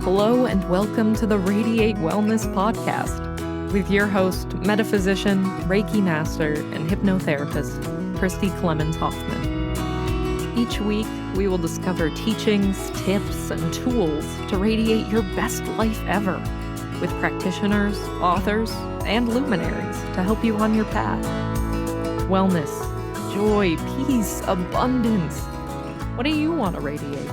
Hello and welcome to the Radiate Wellness Podcast with your host, metaphysician, Reiki master, and hypnotherapist, Christy Clemens Hoffman. Each week, we will discover teachings, tips, and tools to radiate your best life ever with practitioners, authors, and luminaries to help you on your path. Wellness, joy, peace, abundance. What do you want to radiate?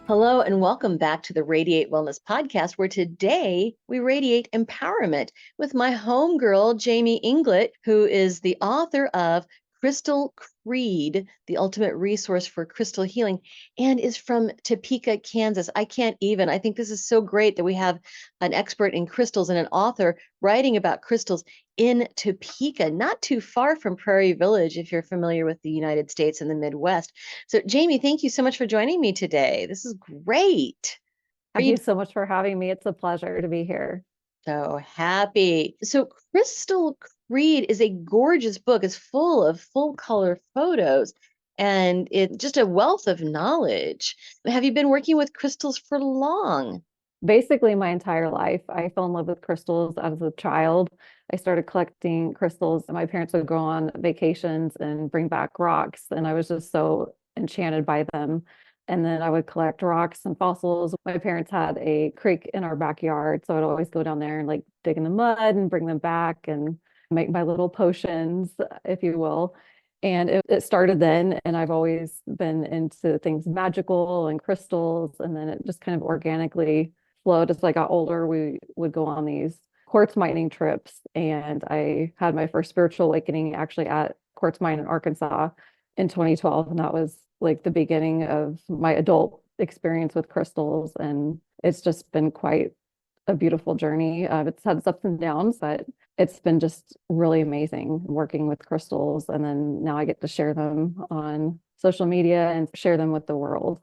Hello and welcome back to the Radiate Wellness Podcast, where today we radiate empowerment with my homegirl, Jamie Inglett, who is the author of Crystal Creed, the ultimate resource for crystal healing, and is from Topeka, Kansas. I think this is so great that we have an expert in crystals and an author writing about crystals in Topeka, not too far from Prairie Village, if you're familiar with the United States and the Midwest. So, Jamie, thank you so much for joining me today. This is great. Thank you so much for having me. It's a pleasure to be here. So happy. So, Crystal Creed is a gorgeous book. It's full of full color photos and it's just a wealth of knowledge. Have you been working with crystals for long? Basically, my entire life. I fell in love with crystals as a child. I started collecting crystals. My parents would go on vacations and bring back rocks, and I was just so enchanted by them. And then I would collect rocks and fossils. My parents had a creek in our backyard, so I'd always go down there and like dig in the mud and bring them back and make my little potions, if you will. And it started then, and I've always been into things magical and crystals. And then it just kind of organically flowed. As I got older, we would go on these quartz mining trips. And I had my first spiritual awakening actually at Quartz Mine in Arkansas in 2012. And that was like the beginning of my adult experience with crystals. And it's just been quite a beautiful journey. It's had its ups and downs, but it's been just really amazing working with crystals. And then now I get to share them on social media and share them with the world.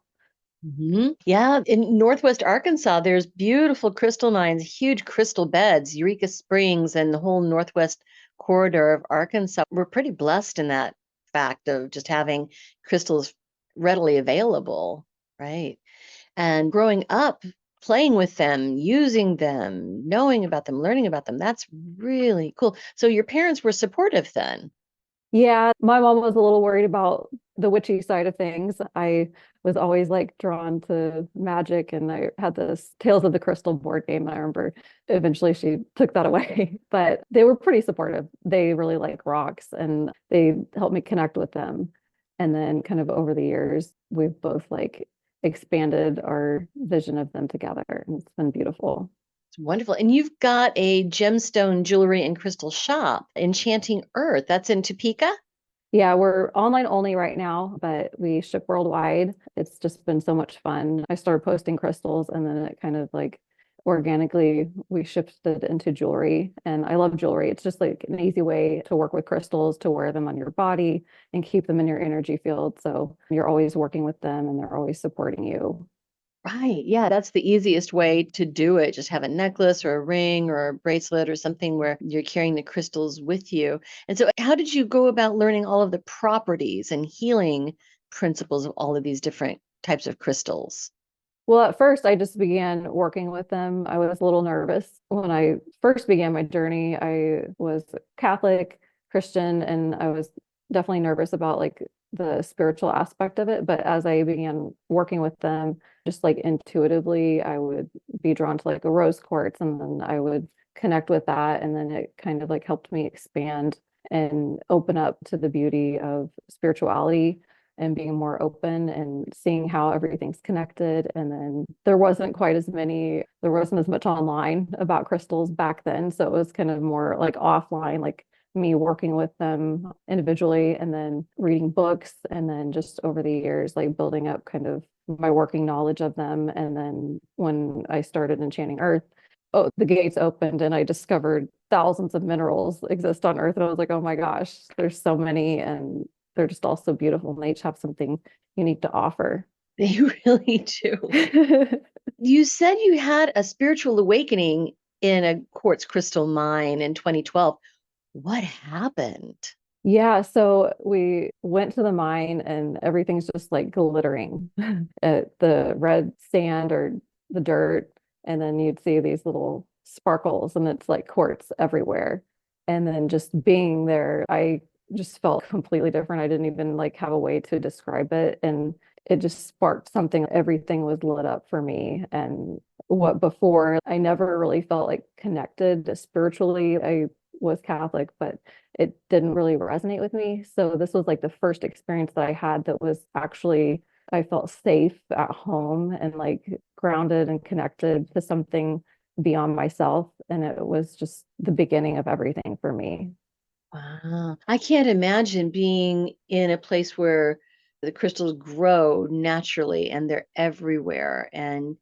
Mm-hmm. Yeah, in Northwest Arkansas, there's beautiful crystal mines, huge crystal beds, Eureka Springs, and the whole Northwest corridor of Arkansas. We're pretty blessed in that fact of just having crystals readily available, right? And growing up, playing with them, using them, knowing about them, learning about them, that's really cool. So your parents were supportive then? Yeah, my mom was a little worried about the witchy side of things. I was always like drawn to magic, and I had this Tales of the Crystal board game. And I remember eventually she took that away, but they were pretty supportive. They really like rocks and they helped me connect with them. And then kind of over the years, we've both like expanded our vision of them together, and it's been beautiful. It's wonderful. And you've got a gemstone jewelry and crystal shop, Enchanting Earth. That's in Topeka? Yeah, we're online only right now, but we ship worldwide. It's just been so much fun. I started posting crystals, and then it kind of like organically we shifted into jewelry. And I love jewelry. It's just like an easy way to work with crystals, to wear them on your body and keep them in your energy field. So you're always working with them and they're always supporting you. Right. Yeah, that's the easiest way to do it. Just have a necklace or a ring or a bracelet or something where you're carrying the crystals with you. And so, how did you go about learning all of the properties and healing principles of all of these different types of crystals? Well, at first, I just began working with them. I was a little nervous. When I first began my journey, I was Catholic, Christian, and I was definitely nervous about like the spiritual aspect of it. But as I began working with them, just like intuitively, I would be drawn to like a rose quartz, and then I would connect with that. And then it kind of like helped me expand and open up to the beauty of spirituality and being more open and seeing how everything's connected. And then there wasn't as much online about crystals back then. So it was kind of more like offline, like me working with them individually and then reading books. And then just over the years, like building up kind of my working knowledge of them. And then when I started Enchanting Earth, the gates opened and I discovered thousands of minerals exist on Earth. And I was like, oh my gosh, there's so many. And they're just all so beautiful, and they each have something unique to offer. They really do. You said you had a spiritual awakening in a quartz crystal mine in 2012. What happened? Yeah, so we went to the mine and everything's just like glittering. The red sand or the dirt, and then you'd see these little sparkles and it's like quartz everywhere. And then just being there, I just felt completely different. I didn't even like have a way to describe it. And it just sparked something. Everything was lit up for me. And what before I never really felt like connected spiritually. I was Catholic, but it didn't really resonate with me. So this was like the first experience that I had that was actually, I felt safe at home and like grounded and connected to something beyond myself. And it was just the beginning of everything for me. Wow. I can't imagine being in a place where the crystals grow naturally and they're everywhere and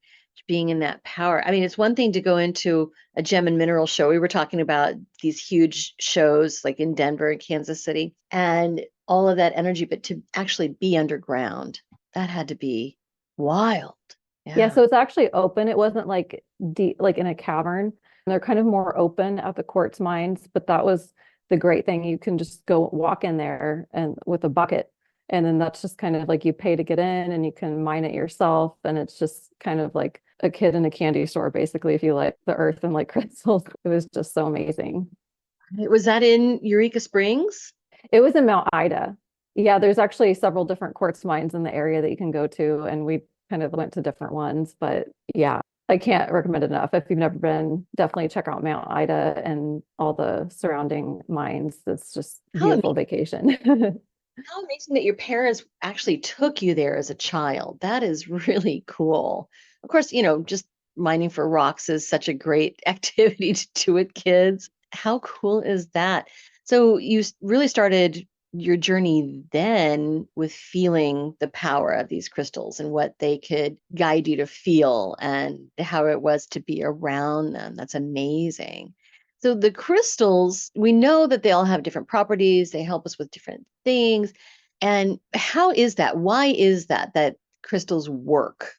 being in that power. I mean, it's one thing to go into a gem and mineral show. We were talking about these huge shows like in Denver and Kansas City and all of that energy, but to actually be underground, that had to be wild. Yeah, Yeah. so it's actually open. It wasn't like deep, like in a cavern. They're kind of more open at the quartz mines, but that was the great thing. You can just go walk in there and with a bucket, and then that's just kind of like you pay to get in, and you can mine it yourself, and it's just kind of like a kid in a candy store, basically, if you like the earth and like crystals. It was just so amazing. Was that in Eureka Springs? It was in Mount Ida. Yeah, there's actually several different quartz mines in the area that you can go to, and we kind of went to different ones. But yeah, I can't recommend it enough. If you've never been, definitely check out Mount Ida and all the surrounding mines. It's just How beautiful vacation. How amazing that your parents actually took you there as a child. That is really cool. Of course, just mining for rocks is such a great activity to do with kids. How cool is that? So you really started your journey then with feeling the power of these crystals and what they could guide you to feel and how it was to be around them. That's amazing. So the crystals, we know that they all have different properties. They help us with different things. And how is that? Why is that crystals work?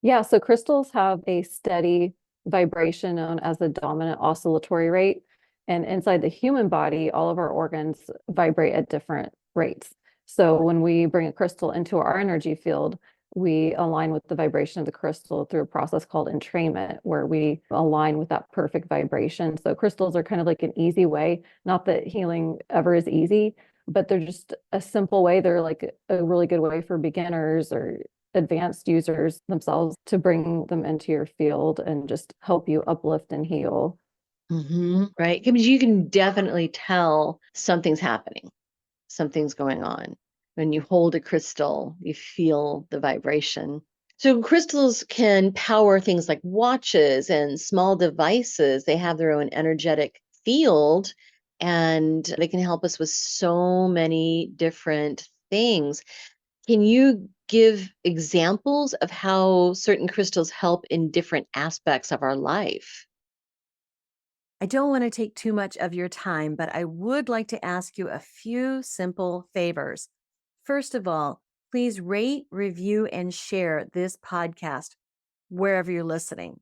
Yeah, so crystals have a steady vibration known as the dominant oscillatory rate. And inside the human body, all of our organs vibrate at different rates. So when we bring a crystal into our energy field, we align with the vibration of the crystal through a process called entrainment, where we align with that perfect vibration. So crystals are kind of like an easy way, not that healing ever is easy, but they're just a simple way. They're like a really good way for beginners or advanced users themselves to bring them into your field and just help you uplift and heal. Right. Because you can definitely tell something's happening, something's going on. When you hold a crystal, you feel the vibration. So crystals can power things like watches and small devices. They have their own energetic field and they can help us with so many different things. Can you give examples of how certain crystals help in different aspects of our life? I don't want to take too much of your time, but I would like to ask you a few simple favors. First of all, please rate, review, and share this podcast wherever you're listening.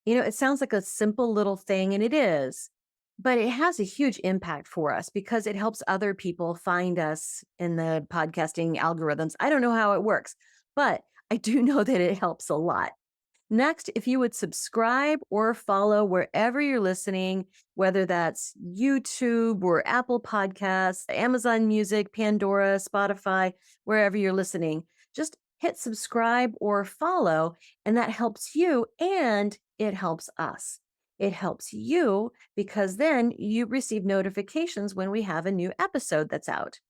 It sounds like a simple little thing, and it is, but it has a huge impact for us because it helps other people find us in the podcasting algorithms. I don't know how it works, but I do know that it helps a lot. Next, if you would subscribe or follow wherever you're listening, whether that's YouTube or Apple Podcasts, Amazon Music, Pandora, Spotify, wherever you're listening, just hit subscribe or follow, and that helps you and it helps us. It helps you because then you receive notifications when we have a new episode that's out.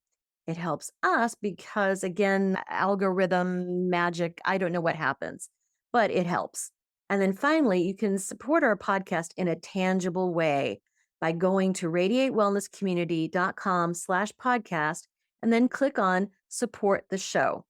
It helps us because, again, algorithm magic, I don't know what happens, but it helps. And then finally, you can support our podcast in a tangible way by going to radiatewellnesscommunity.com/podcast and then click on support the show.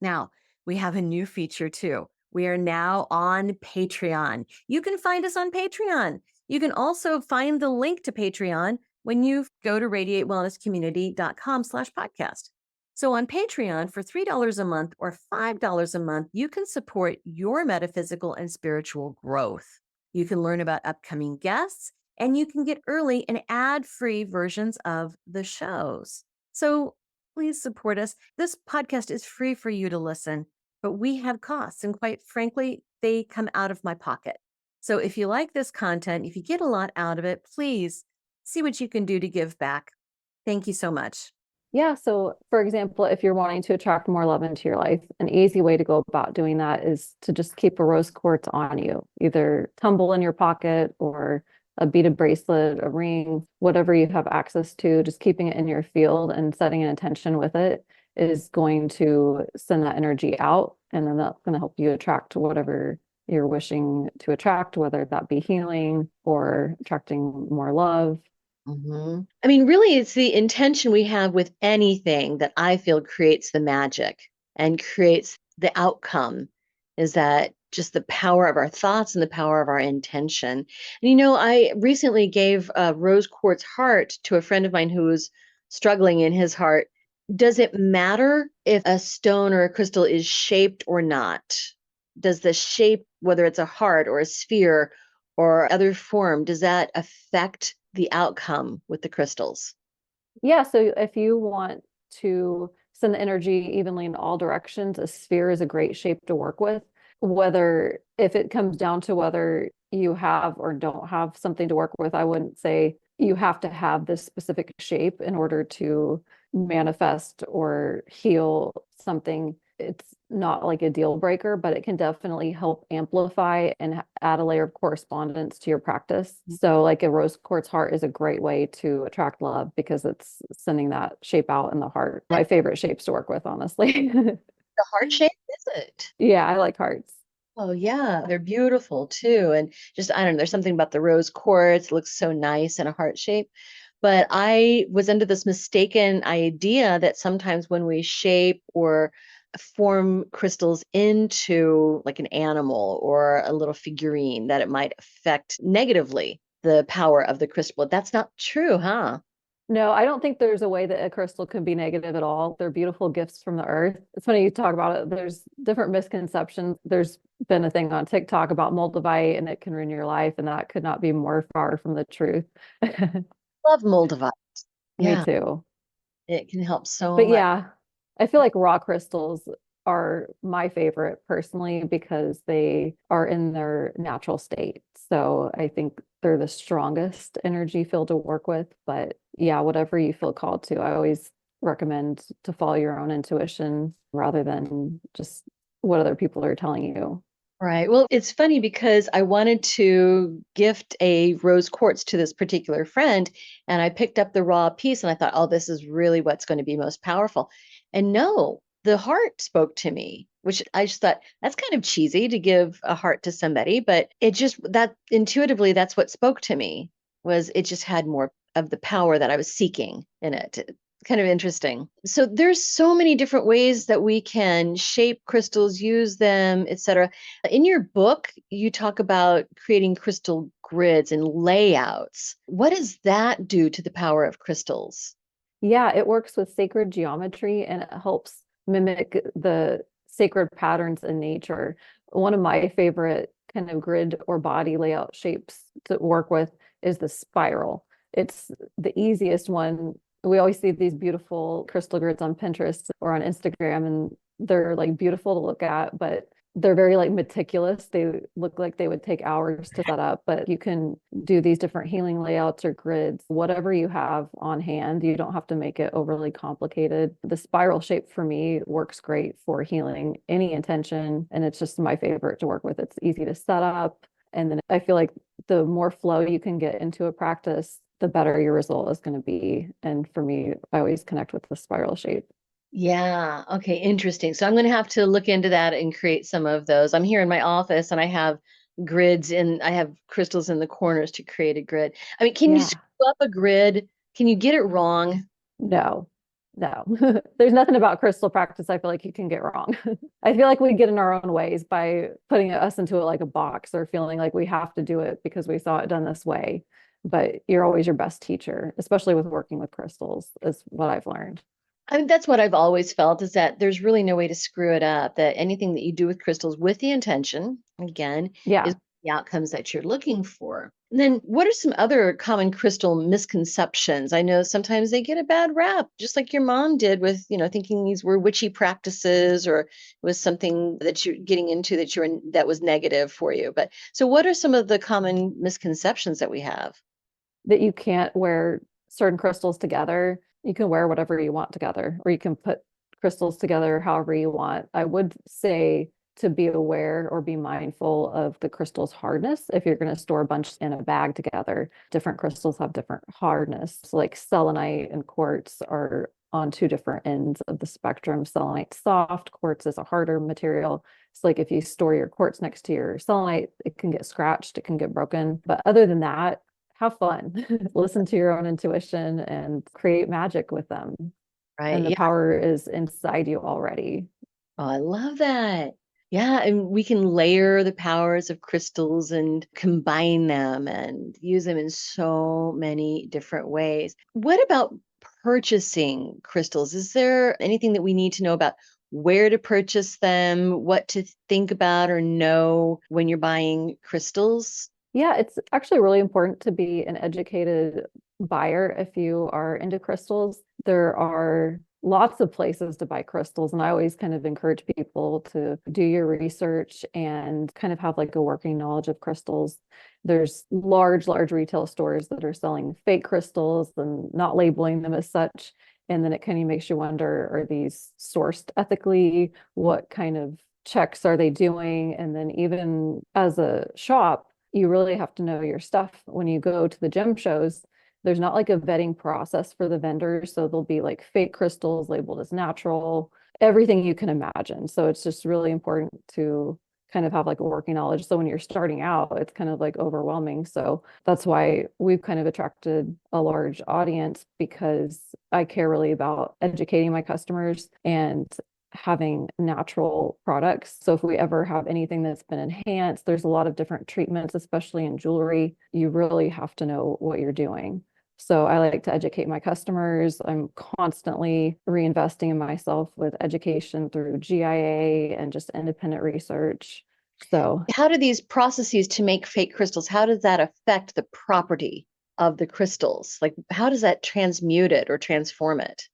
Now, we have a new feature too. We are now on Patreon. You can find us on Patreon. You can also find the link to Patreon when you go to radiatewellnesscommunity.com/podcast. So on Patreon for $3 a month or $5 a month, you can support your metaphysical and spiritual growth. You can learn about upcoming guests and you can get early and ad-free versions of the shows. So please support us. This podcast is free for you to listen, but we have costs, and quite frankly, they come out of my pocket. So if you like this content, if you get a lot out of it, please see what you can do to give back. Thank you so much. Yeah. So, for example, if you're wanting to attract more love into your life, an easy way to go about doing that is to just keep a rose quartz on you, either tumble in your pocket or a beaded bracelet, a ring, whatever you have access to, just keeping it in your field and setting an intention with it is going to send that energy out. And then that's going to help you attract whatever you're wishing to attract, whether that be healing or attracting more love. I mean, really, it's the intention we have with anything that I feel creates the magic and creates the outcome, is that just the power of our thoughts and the power of our intention. And I recently gave a rose quartz heart to a friend of mine who was struggling in his heart. Does it matter if a stone or a crystal is shaped or not? Does the shape, whether it's a heart or a sphere or other form, does that affect the outcome with the crystals? Yeah, so if you want to send the energy evenly in all directions, a sphere is a great shape to work with. Whether if it comes down to whether you have or don't have something to work with, I wouldn't say you have to have this specific shape in order to manifest or heal something. It's not like a deal breaker, but it can definitely help amplify and add a layer of correspondence to your practice. So, like a rose quartz heart is a great way to attract love because it's sending that shape out in the heart. My favorite shapes to work with, honestly. The heart shape, is it? Yeah, I like hearts. Oh, yeah, they're beautiful too. And just, I don't know, there's something about the rose quartz, it looks so nice in a heart shape. But I was under this mistaken idea that sometimes when we shape or form crystals into like an animal or a little figurine, that it might affect negatively the power of the crystal. But that's not true, huh? No, I don't think there's a way that a crystal can be negative at all. They're beautiful gifts from the earth. It's funny you talk about it. There's different misconceptions. There's been a thing on TikTok about moldavite and it can ruin your life, and that could not be more far from the truth. Love Moldavite. Me Yeah, too. it can help so But much. yeah, I feel like raw crystals are my favorite personally because they are in their natural state. So I think they're the strongest energy field to work with. But yeah, whatever you feel called to, I always recommend to follow your own intuition rather than just what other people are telling you. Right. Well, it's funny because I wanted to gift a rose quartz to this particular friend, and I picked up the raw piece and I thought, oh, this is really what's going to be most powerful. And no, the heart spoke to me, which I just thought that's kind of cheesy to give a heart to somebody, but it just that intuitively, that's what spoke to me was it just had more of the power that I was seeking in it. Kind of interesting. So there's so many different ways that we can shape crystals, use them, etc. In your book, you talk about creating crystal grids and layouts. What does that do to the power of crystals? Yeah, it works with sacred geometry and it helps mimic the sacred patterns in nature. One of my favorite kind of grid or body layout shapes to work with is the spiral. It's the easiest one. We always see these beautiful crystal grids on Pinterest or on Instagram, and they're like beautiful to look at, but they're very like meticulous. They look like they would take hours to set up, but you can do these different healing layouts or grids, whatever you have on hand. You don't have to make it overly complicated. The spiral shape for me works great for healing any intention, and it's just my favorite to work with. It's easy to set up. And then I feel like the more flow you can get into a practice, the better your result is going to be. And for me, I always connect with the spiral shape. Yeah. Okay. Interesting. So I'm going to have to look into that and create some of those. I'm here in my office and I have grids and I have crystals in the corners to create a grid. I mean, can you Yeah. screw up a grid? Can you get it wrong? No, no. There's nothing about crystal practice I feel like you can get wrong. I feel like we get in our own ways by putting us into it like a box or feeling like we have to do it because we saw it done this way. But you're always your best teacher, especially with working with crystals, is what I've learned. I mean, that's what I've always felt is that there's really no way to screw it up, that anything that you do with crystals with the intention, again, is Yeah. the outcomes that you're looking for. And then what are some other common crystal misconceptions? I know sometimes they get a bad rap, just like your mom did with, thinking these were witchy practices or was something that you're getting into that was negative for you. But so what are some of the common misconceptions that we have? That you can't wear certain crystals together. You can wear whatever you want together, or you can put crystals together however you want. I would say to be aware or be mindful of the crystal's hardness. If you're going to store a bunch in a bag together, different crystals have different hardness. So like selenite and quartz are on two different ends of the spectrum. Selenite's soft, quartz is a harder material. It's like if you store your quartz next to your selenite, it can get scratched, it can get broken. But other than that, have fun, listen to your own intuition and create magic with them. Right. And the Yeah. power is inside you already. Oh, I love that. Yeah, and we can layer the powers of crystals and combine them and use them in so many different ways. What about purchasing crystals? Is there anything that we need to know about where to purchase them, what to think about or know when you're buying crystals? Yeah, it's actually really important to be an educated buyer if you are into crystals. There are lots of places to buy crystals, and I always kind of encourage people to do your research and kind of have like a working knowledge of crystals. There's large retail stores that are selling fake crystals and not labeling them as such. And then it kind of makes you wonder, are these sourced ethically? What kind of checks are they doing? And then even as a shop, you really have to know your stuff. When you go to the gem shows, there's not like a vetting process for the vendors. So there'll be like fake crystals labeled as natural, everything you can imagine. So it's just really important to kind of have like a working knowledge. So when you're starting out, it's kind of like overwhelming. So that's why we've kind of attracted a large audience, because I care really about educating my customers and having natural products. So if we ever have anything that's been enhanced, there's a lot of different treatments, especially in jewelry. You really have to know what you're doing. So I like to educate my customers. I'm constantly reinvesting in myself with education through GIA and just independent research. So How do these processes to make fake crystals, how does that affect the property of the crystals? Like, how does that transmute it or transform it?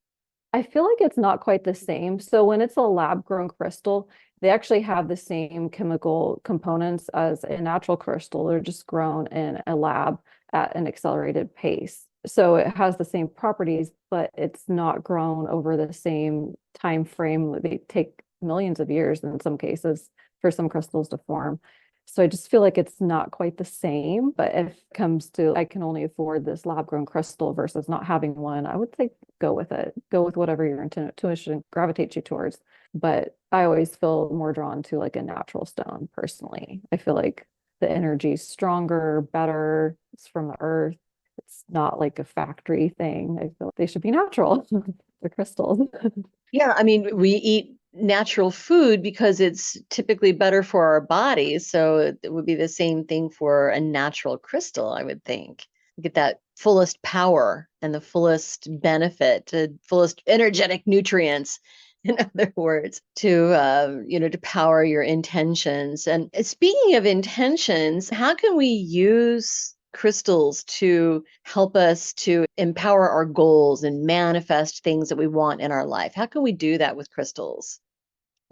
I feel like it's not quite the same. So when it's a lab grown crystal, they actually have the same chemical components as a natural crystal. They're just grown in a lab at an accelerated pace. So it has the same properties, but it's not grown over the same time frame. They take millions of years in some cases for some crystals to form. So I just feel like it's not quite the same. But if it comes to I can only afford this lab grown crystal versus not having one, I would say go with it. Go with whatever your intuition gravitates you towards. But I always feel more drawn to like a natural stone personally. I feel like the energy is stronger, better. It's from the earth. It's not like a factory thing. I feel like they should be natural. The crystals. Yeah, I mean, we eat natural food because it's typically better for our bodies. So it would be the same thing for a natural crystal, I would think. Get that fullest power and the fullest benefit, the fullest energetic nutrients, in other words, to power your intentions. And speaking of intentions, how can we use crystals to help us to empower our goals and manifest things that we want in our life? How can we do that with crystals?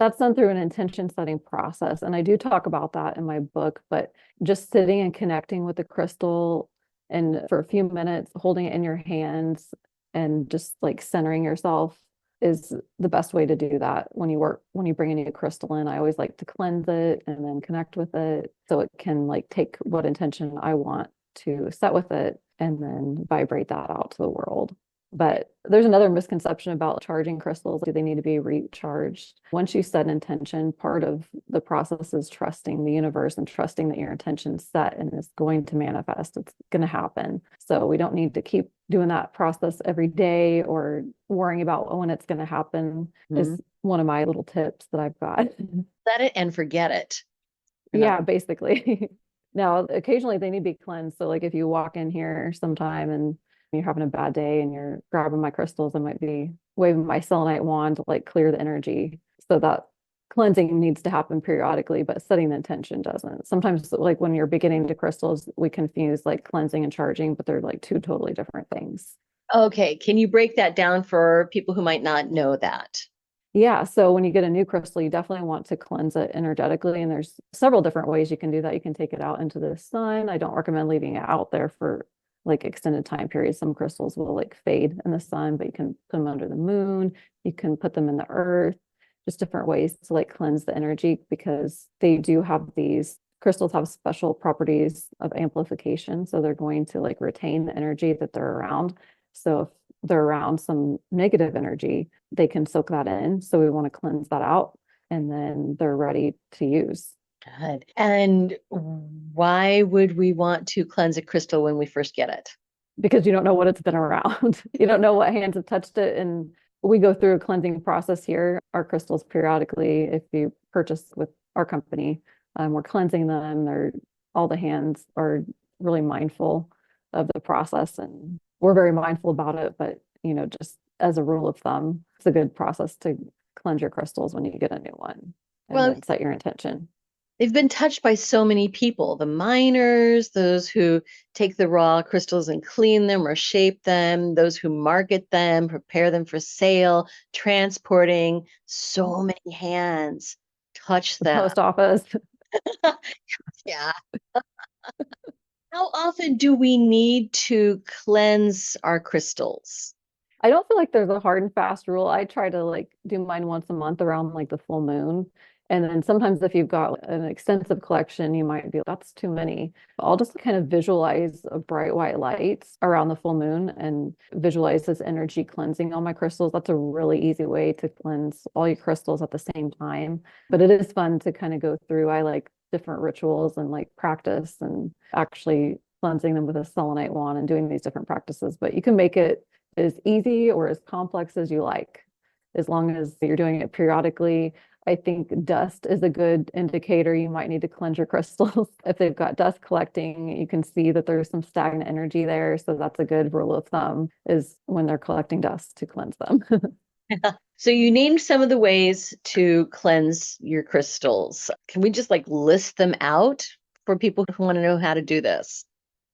That's done through an intention setting process. And I do talk about that in my book, but just sitting and connecting with the crystal and for a few minutes, holding it in your hands and just like centering yourself is the best way to do that. When you bring a new crystal in, I always like to cleanse it and then connect with it so it can like take what intention I want to set with it and then vibrate that out to the world. But there's another misconception about charging crystals. Do they need to be recharged? Once you set an intention, part of the process is trusting the universe and trusting that your intention's set and is going to manifest. It's going to happen. So we don't need to keep doing that process every day or worrying about when it's going to happen is one of my little tips that I've got. Set it and forget it. Yeah, basically. Now, occasionally they need to be cleansed. So like if you walk in here sometime and you're having a bad day and you're grabbing my crystals, I might be waving my selenite wand to like clear the energy so that cleansing needs to happen periodically, but setting the intention doesn't. Sometimes, like when you're beginning to crystals, we confuse like cleansing and charging, but they're like two totally different things. Okay, can you break that down for people who might not know that? Yeah, so when you get a new crystal, you definitely want to cleanse it energetically. And there's several different ways you can do that. You can take it out into the sun. I don't recommend leaving it out there for like extended time periods. Some crystals will like fade in the sun, but you can put them under the moon. You can put them in the earth, just different ways to like cleanse the energy because they do have these crystals have special properties of amplification. So they're going to like retain the energy that they're around. So if they're around some negative energy, they can soak that in. So we want to cleanse that out and then they're ready to use. Good. And why would we want to cleanse a crystal when we first get it? Because you don't know what it's been around. You don't know what hands have touched it. And we go through a cleansing process here. Our crystals periodically, if you purchase with our company, we're cleansing them. All the hands are really mindful of the process and we're very mindful about it. But, just as a rule of thumb, it's a good process to cleanse your crystals when you get a new one and Well, then set your intention. they've been touched by so many people, the miners, those who take the raw crystals and clean them or shape them, those who market them, prepare them for sale, transporting. So many hands touch The them. post office. Yeah. How often do we need to cleanse our crystals? I don't feel like there's a hard and fast rule. I try to like do mine once a month around like the full moon. And then sometimes if you've got an extensive collection, you might be, that's too many. I'll just kind of visualize a bright white light around the full moon and visualize this energy cleansing all my crystals. That's a really easy way to cleanse all your crystals at the same time. But it is fun to kind of go through. I like different rituals and like practice and actually cleansing them with a selenite wand and doing these different practices. But you can make it as easy or as complex as you like, as long as you're doing it periodically. I think dust is a good indicator. You might need to cleanse your crystals. If they've got dust collecting, you can see that there's some stagnant energy there. So that's a good rule of thumb is when they're collecting dust to cleanse them. So you named some of the ways to cleanse your crystals. Can we just like list them out for people who want to know how to do this?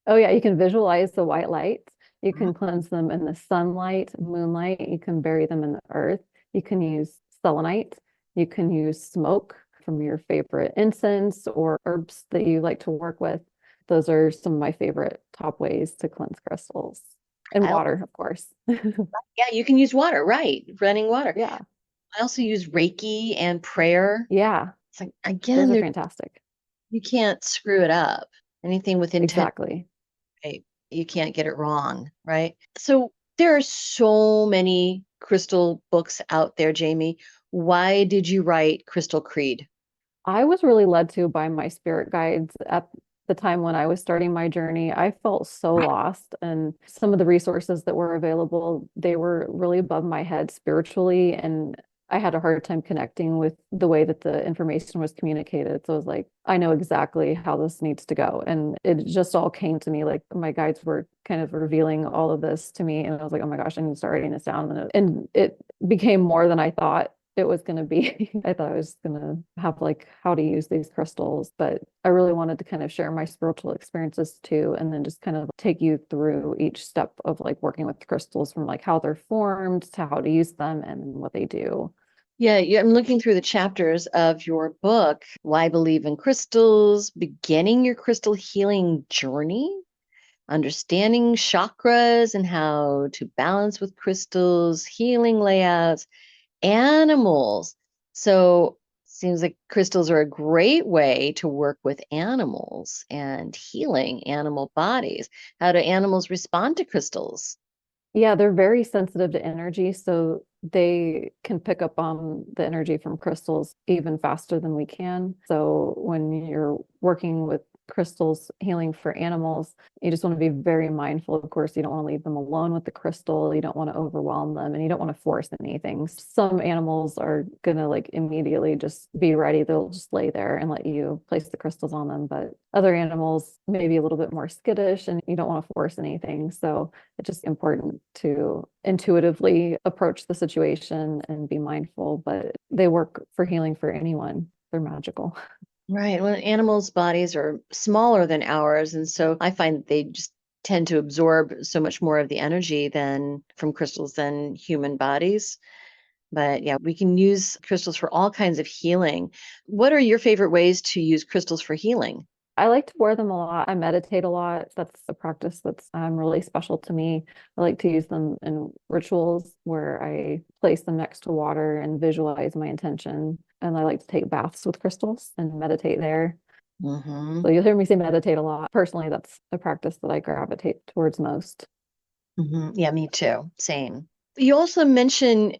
Oh yeah, you can visualize the white light. You can cleanse them in the sunlight, moonlight. You can bury them in the earth. You can use selenite. You can use smoke from your favorite incense or herbs that you like to work with. Those are some of my favorite top ways to cleanse crystals. And I water, of course. Yeah, you can use water, right? Running water. Yeah. I also use Reiki and prayer. Yeah. It's like, Those again, are fantastic. you can't screw it up. Anything with intent, Exactly. right, you can't get it wrong, right? So there are so many crystal books out there, Jamie. Why did you write Crystal Creed? I was really led to by my spirit guides at the time when I was starting my journey. I felt so lost, and some of the resources that were available, they were really above my head spiritually, and I had a hard time connecting with the way that the information was communicated. So I was like, I know exactly how this needs to go. And it just all came to me like my guides were kind of revealing all of this to me. And I was like, oh my gosh, I need to start writing this down. And it became more than I thought it was going to be. I thought I was going to have like how to use these crystals, but I really wanted to kind of share my spiritual experiences too, and then just kind of take you through each step of like working with crystals from like how they're formed to how to use them and what they do. Yeah, I'm looking through the chapters of your book, Why Believe in Crystals, beginning your crystal healing journey, understanding chakras and how to balance with crystals, healing layouts, animals. So seems like crystals are a great way to work with animals and healing animal bodies. How do animals respond to crystals? Yeah, they're very sensitive to energy, so they can pick up on the energy from crystals even faster than we can. So when you're working with crystals healing for animals, you just want to be very mindful. Of course, you don't want to leave them alone with the crystal. You don't want to overwhelm them, and you don't want to force anything. Some animals are going to like immediately just be ready. They'll just lay there and let you place the crystals on them. But other animals may be a little bit more skittish, and you don't want to force anything. So it's just important to intuitively approach the situation and be mindful. But they work for healing for anyone. They're magical. Right. Well, animals' bodies are smaller than ours. And so I find that they just tend to absorb so much more of the energy than from crystals than human bodies. But yeah, we can use crystals for all kinds of healing. What are your favorite ways to use crystals for healing? I like to wear them a lot. I meditate a lot. That's a practice that's really special to me. I like to use them in rituals where I place them next to water and visualize my intention. And I like to take baths with crystals and meditate there. Hmm. So you'll hear me say meditate a lot. Personally, that's a practice that I gravitate towards most. Hmm. Yeah, me too. Same. You also mentioned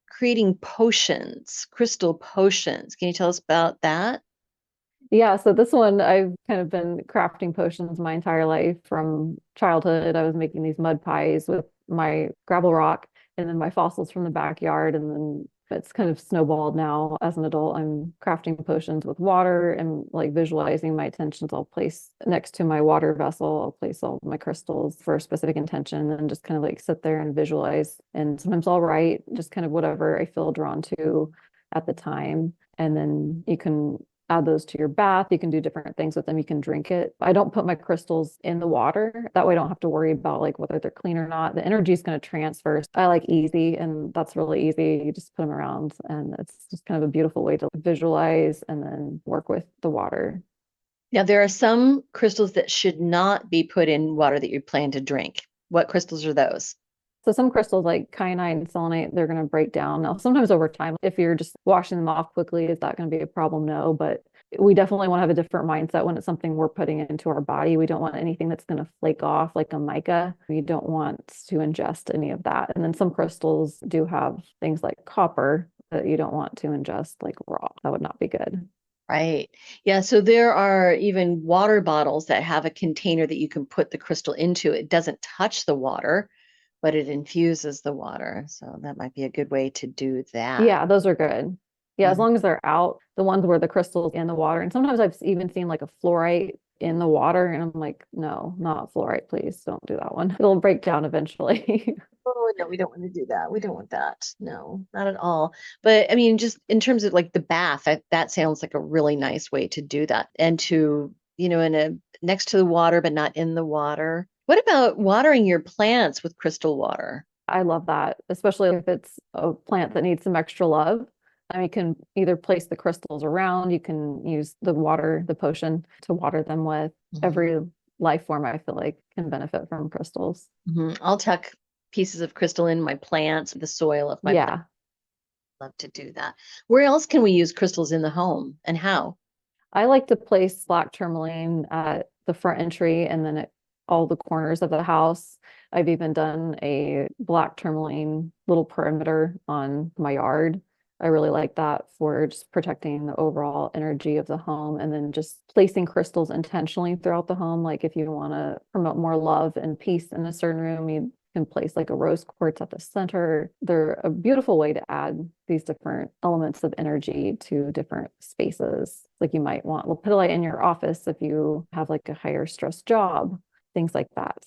creating potions, crystal potions. Can you tell us about that? Yeah, so this one, I've kind of been crafting potions my entire life from childhood. I was making these mud pies with my gravel rock and then my fossils from the backyard. And then it's kind of snowballed now as an adult. I'm crafting potions with water and like visualizing my intentions. I'll place next to my water vessel, I'll place all my crystals for a specific intention and just kind of like sit there and visualize. And sometimes I'll write just kind of whatever I feel drawn to at the time. And then you can add those to your bath. You can do different things with them. You can drink it. I don't put my crystals in the water. That way I don't have to worry about like whether they're clean or not. The energy is going to transfer. I like easy, and that's really easy. You just put them around and it's just kind of a beautiful way to visualize and then work with the water. Now, there are some crystals that should not be put in water that you plan to drink. What crystals are those? So some crystals like kyanite and selenite, they're going to break down. Now, sometimes over time, if you're just washing them off quickly, is that going to be a problem? No, but we definitely want to have a different mindset when it's something we're putting into our body. We don't want anything that's going to flake off like a mica. We don't want to ingest any of that. And then some crystals do have things like copper that you don't want to ingest like raw. That would not be good. Right. Yeah. So there are even water bottles that have a container that you can put the crystal into. It doesn't touch the water, but it infuses the water. So that might be a good way to do that. Yeah, those are good. Yeah, as Mhm. long as they're out, the ones where the crystals in the water. And sometimes I've even seen like a fluorite in the water, and I'm like, no, not fluorite, please don't do that one. It'll break down eventually. Oh, no, we don't want to do that. We don't want that. No, not at all. But I mean, just in terms of like the bath, that sounds like a really nice way to do that and to, in a next to the water, but not in the water. What about watering your plants with crystal water? I love that, especially if it's a plant that needs some extra love. I mean, you can either place the crystals around, you can use the water, the potion to water them with. Mhm. Every life form, I feel like, can benefit from crystals. Mhm. I'll tuck pieces of crystal in my plants, the soil of my plant. Yeah. Love to do that. Where else can we use crystals in the home and how? I like to place black tourmaline at the front entry and then at all the corners of the house. I've even done a black tourmaline little perimeter on my yard. I really like that for just protecting the overall energy of the home and then just placing crystals intentionally throughout the home. Like if you want to promote more love and peace in a certain room, you can place like a rose quartz at the center. They're a beautiful way to add these different elements of energy to different spaces. Like you might want lapilli in your office if you have like a higher stress job, things like that.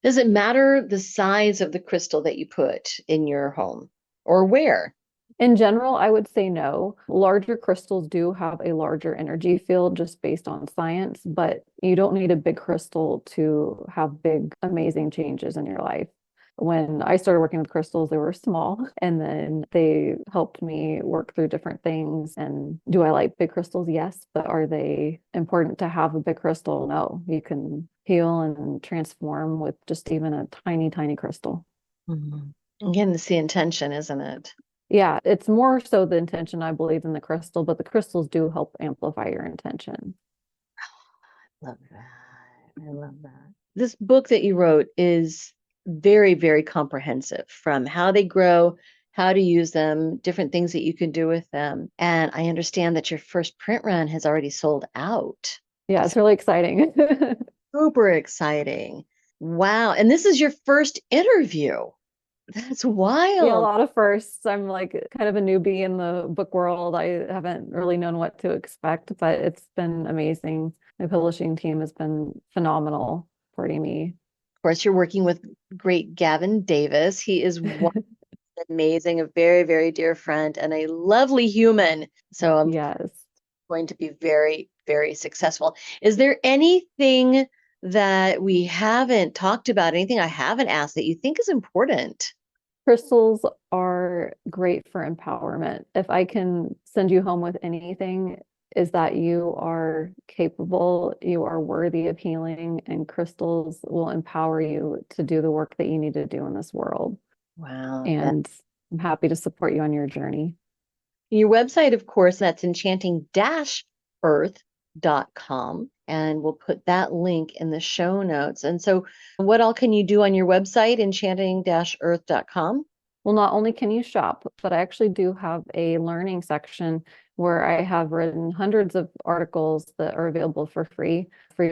Does it matter the size of the crystal that you put in your home or where? In general, I would say no. Larger crystals do have a larger energy field just based on science, but you don't need a big crystal to have big, amazing changes in your life. When I started working with crystals, they were small and then they helped me work through different things. And do I like big crystals? Yes. But are they important to have a big crystal? No. You can heal and transform with just even a tiny, tiny crystal. Mhm. Again, it's the intention, isn't it? Yeah, it's more so the intention, I believe, than the crystal, but the crystals do help amplify your intention. Love that. I love that. This book that you wrote is very, very comprehensive from how they grow, how to use them, different things that you can do with them. And I understand that your first print run has already sold out. Yeah, it's really exciting. Super exciting. Wow. And this is your first interview. That's Yeah, a wild. lot of firsts. I'm like kind of a newbie in the book world. I haven't really known what to expect, but it's been amazing. My publishing team has been phenomenal supporting me. Of course, you're working with great Gavin Davis. He is amazing, a very, very dear friend and a lovely human. So I'm Yes. going to be very, very successful. Is there anything that we haven't talked about, anything I haven't asked that you think is important? Crystals are great for empowerment. If I can send you home with anything, is that you are capable, you are worthy of healing, and crystals will empower you to do the work that you need to do in this world. Wow. And I'm happy to support you on your journey. Your website, of course, that's enchanting-earth.com. And we'll put that link in the show notes. And so, what all can you do on your website, enchanting-earth.com? Well, not only can you shop, but I actually do have a learning section where I have written hundreds of articles that are available for you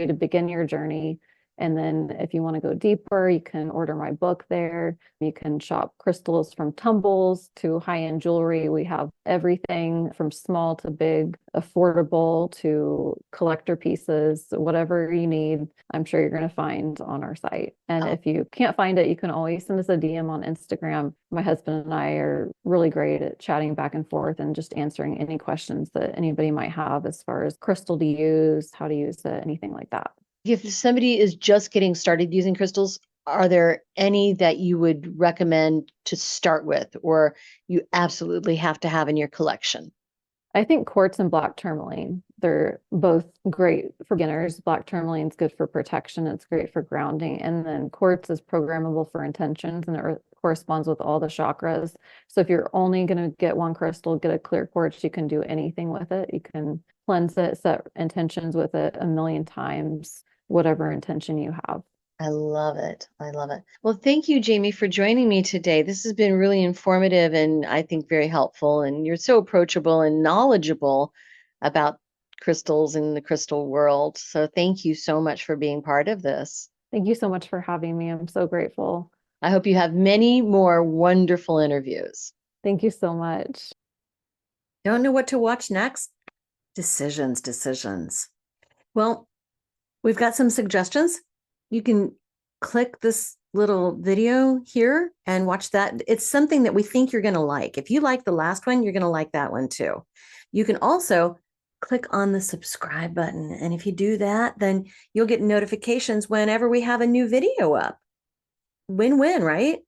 to begin your journey. And then if you want to go deeper, you can order my book there. You can shop crystals from tumbles to high-end jewelry. We have everything from small to big, affordable to collector pieces, whatever you need, I'm sure you're going to find on our site. And if you can't find it, you can always send us a DM on Instagram. My husband and I are really great at chatting back and forth and just answering any questions that anybody might have as far as crystal to use, how to use it, anything like that. If somebody is just getting started using crystals, are there any that you would recommend to start with, or you absolutely have to have in your collection? I think quartz and black tourmaline, they're both great for beginners. Black tourmaline is good for protection. It's great for grounding. And then quartz is programmable for intentions and it corresponds with all the chakras. So if you're only going to get one crystal, get a clear quartz, you can do anything with it. You can cleanse it, set intentions with it a million times, whatever intention you have. I love it. I love it. Well, thank you, Jamie, for joining me today. This has been really informative and I think very helpful. And you're so approachable and knowledgeable about crystals and the crystal world. So thank you so much for being part of this. Thank you so much for having me. I'm so grateful. I hope you have many more wonderful interviews. Thank you so much. Don't know what to watch next? Decisions, decisions. Well, we've got some suggestions. You can click this little video here and watch that. It's something that we think you're going to like. If you like the last one, you're going to like that one too. You can also click on the subscribe button. And if you do that, then you'll get notifications whenever we have a new video up. Win-win, right?